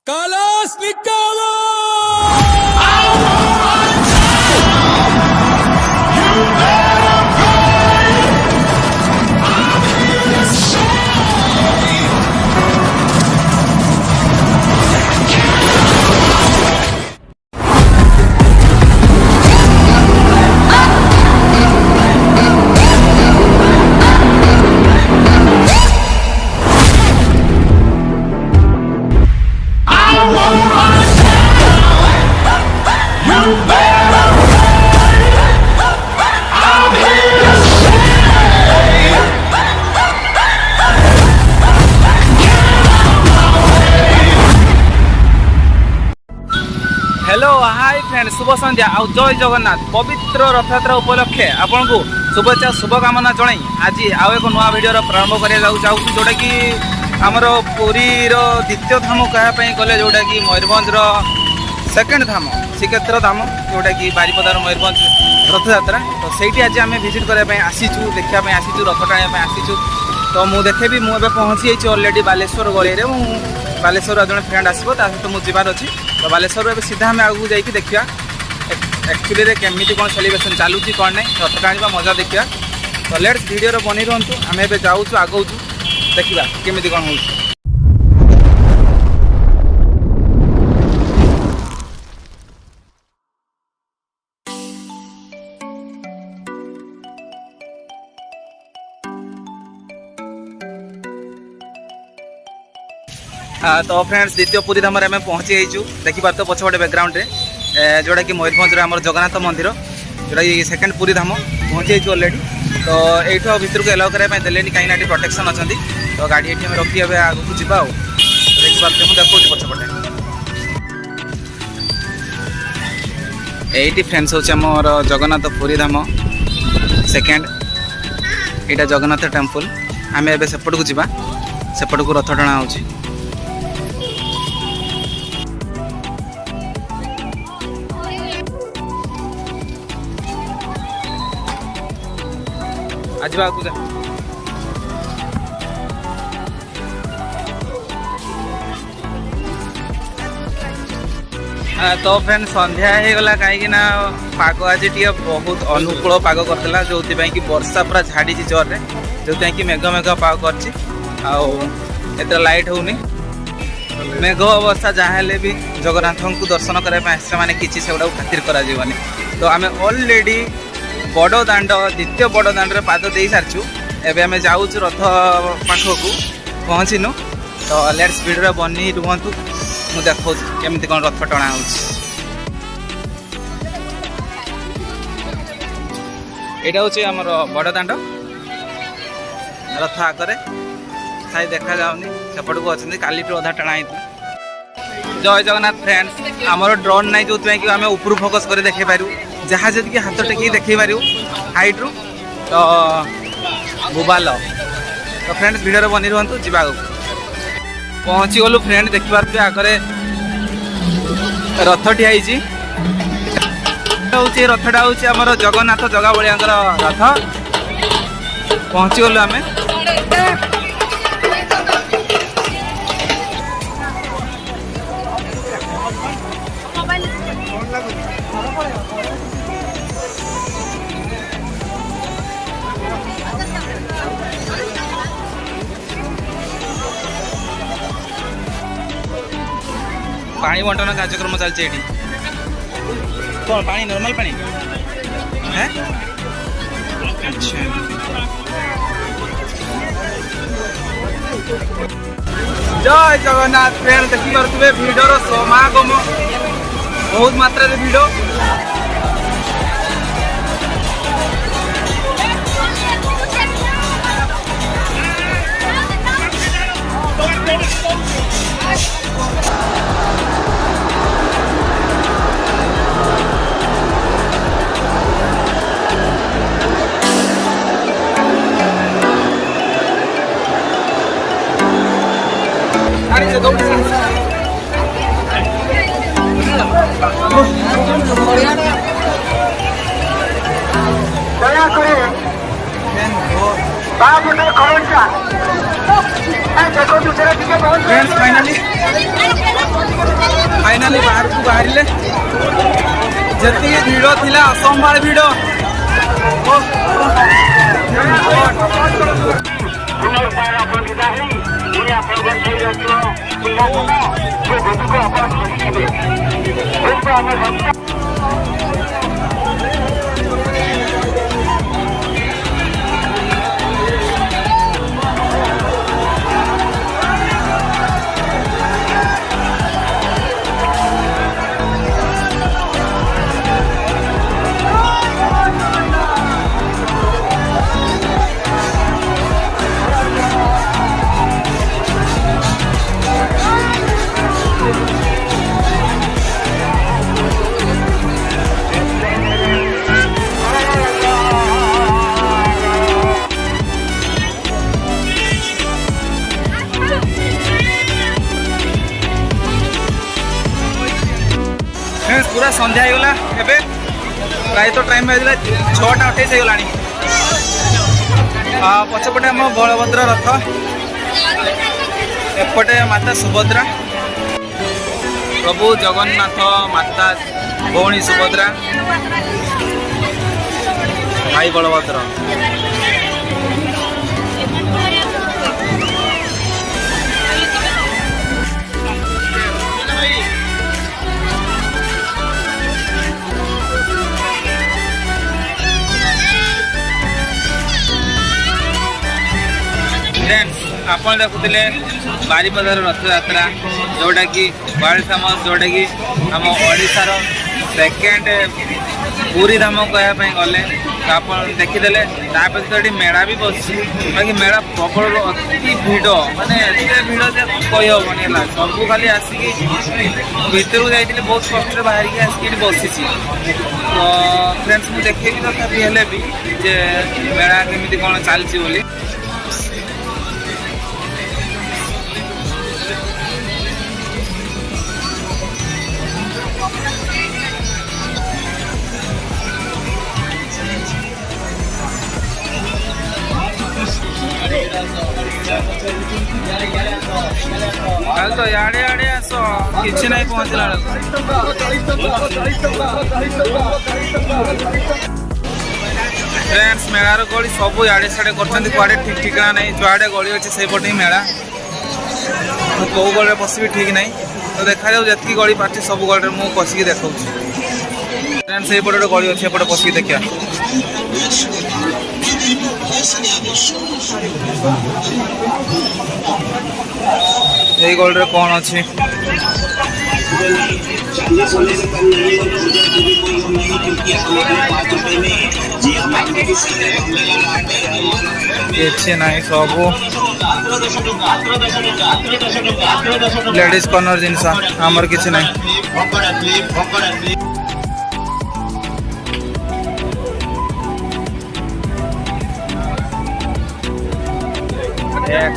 Kalashnikova! Hello hi friend शुभ संध्या आ जय जगन्नाथ पवित्र रथयात्रा उपलक्षे आपन को शुभेच्छा शुभकामना जणाई आज आउ एक नुआ भिडियो प्रारंभ करा चाहूँ जोटा कि आमर पुरी द्वितीय धाम कहवाई गले जोटा कि मयूरभंज सेकेंड धाम श्रीक्षेत्र धाम जोटा कि बारिपदार मयूरभंज रथयात्रा तो सही आज आम भिजिट करने आसीचु देखापी आसीचु रथ टाणी आसीचु तो मुझे देखेबी मुझे पहुँची जाइए अलरेडी बालेश्वर गली में बालेश्वर जड़े फ्रेंड आसो सहित मुझे जीवार अच्छी तो बालेश्वर सीधा आम आगे जाकि देखा एक्चुअली केमी कौन सेलिब्रेशन चलुची कौन नहीं रथ टाणी मजा देखा तो लेट्स वीडियो बनी रुहतु आम ए जाऊँ आगौचु देखा केमी कौन हो तो फ्रेंड्स द्वितीय पुरी धाम आम पहुँची जाइए देखिपार तो पछपटे बैकग्राउंड रे जोटा कि मयूरभंज आम जगन्नाथ मंदिर जोटा कि सेकेंड पुरी धाम पहुँची जाइए अलरेडी तो यू भितर को एलाउ कराया देले कहीं प्रोटेक्शन अच्छा तो गाड़ी ये रखी आगे को जावा देखिए मुझे देखा पछपटे यही फ्रेंड्स हूँ आमर जगन्नाथ पुरी धाम सेकेंड यहाँ जगन्नाथ टेम्पल आम ए सेपट को जावा सेपट को रथ टଣା हो आज आगू जा तो फ्रेंड संध्या हो गला कहीं पाग आज बहुत अनुकूल पाग करदेला जो कि वर्षा पूरा झाड़ी जोर जो कि मेघ मेघ पाग कर लाइट होनी मेघ वर्षा जहाँ भी जगन्नाथ को दर्शन करने माने किसी से खातिर करा तो आम ऑलरेडी बड़ दाण्ड द्वितीय बड़ दाण्ड पाद दे सारी एवं आम जाऊँ रथ पाखक पहुँचीनु तो लेट्स वीडियो बनी रुहतु मुझे देखा केमी कौन रथ टଣା हो यहाँ हूँ आमर बड़ दाण्ड रथ आगे साई देखा जाऊनी सेपट को अच्छे काली अधा टଣା जय जगन्नाथ फ्रेंड्स आमर ड्रोन नाई जो कि आम ऊपर फोकस कर देखे पारू जहाँ जी हाथ टेक देखे पारू हाइट रू तो बुबाल तो फ्रेंड्स भिडियो बनी रुहतु जा पहुँची गलु फ्रेंड देखिपारे आगे रथ ठियाई हूँ रथटा हूँ आमर जगन्नाथ जगा बलिया रथ पहुँची गलु आम पानी बंटन कार्यक्रम चलती कौन पानी नॉर्मल पानी है अच्छा जय जगन्नाथ फ्रेंड देखी पारे भिडर समागम बहुत मात्रा भिड़ फ्रेंड्स फाइनली बाहर जी भिड़ थिला असंभाल भिड़ पूरा संध्या होगला एवं प्राय तो टाइम बाजला 6:28 होगला पछपटे आम बलभद्र रथ एपटे माता सुभद्रा प्रभु जगन्नाथ माता भौणी सुभद्रा भाई बलभद्र आपण देखुले बारीपदार रथ यात्रा जोटा कि वर्ल्ड फेमस जोटा कि आम ओडिशार सेकेंड पूरी धाम कहवाई गले तो आप देखीदे ये मेला भी बस बाकी मेला प्रबल अति भिड़ माने भिड़ कहबनी है सबू खाली आसिक भितर जाइए बहुत कष्ट बाहर की आसिक बसी तो फ्रेंड्स मुझे देखेबी तथापि हेले भी जे मेला केमी कौन चलती बोली तो याडे याडे आस कि नहीं पहुँचला फ्रेंड्स मेलार गली सब याडे साड़े कर ठीक ठिकाना नहीं जुआडे गली अच्छे से पटे मेला कौ गले बसबी ठीक नहीं तो देखा जाऊ जी गली पार्टी सब गली मुझे पशिकी देखा फ्रेंड्स ये पटे गली अच्छे एपटे पशिकी देखा ये गली कौन अच्छी किसी नहीं सब लेडीज कॉर्नर जिनस आमर किसी नहीं एक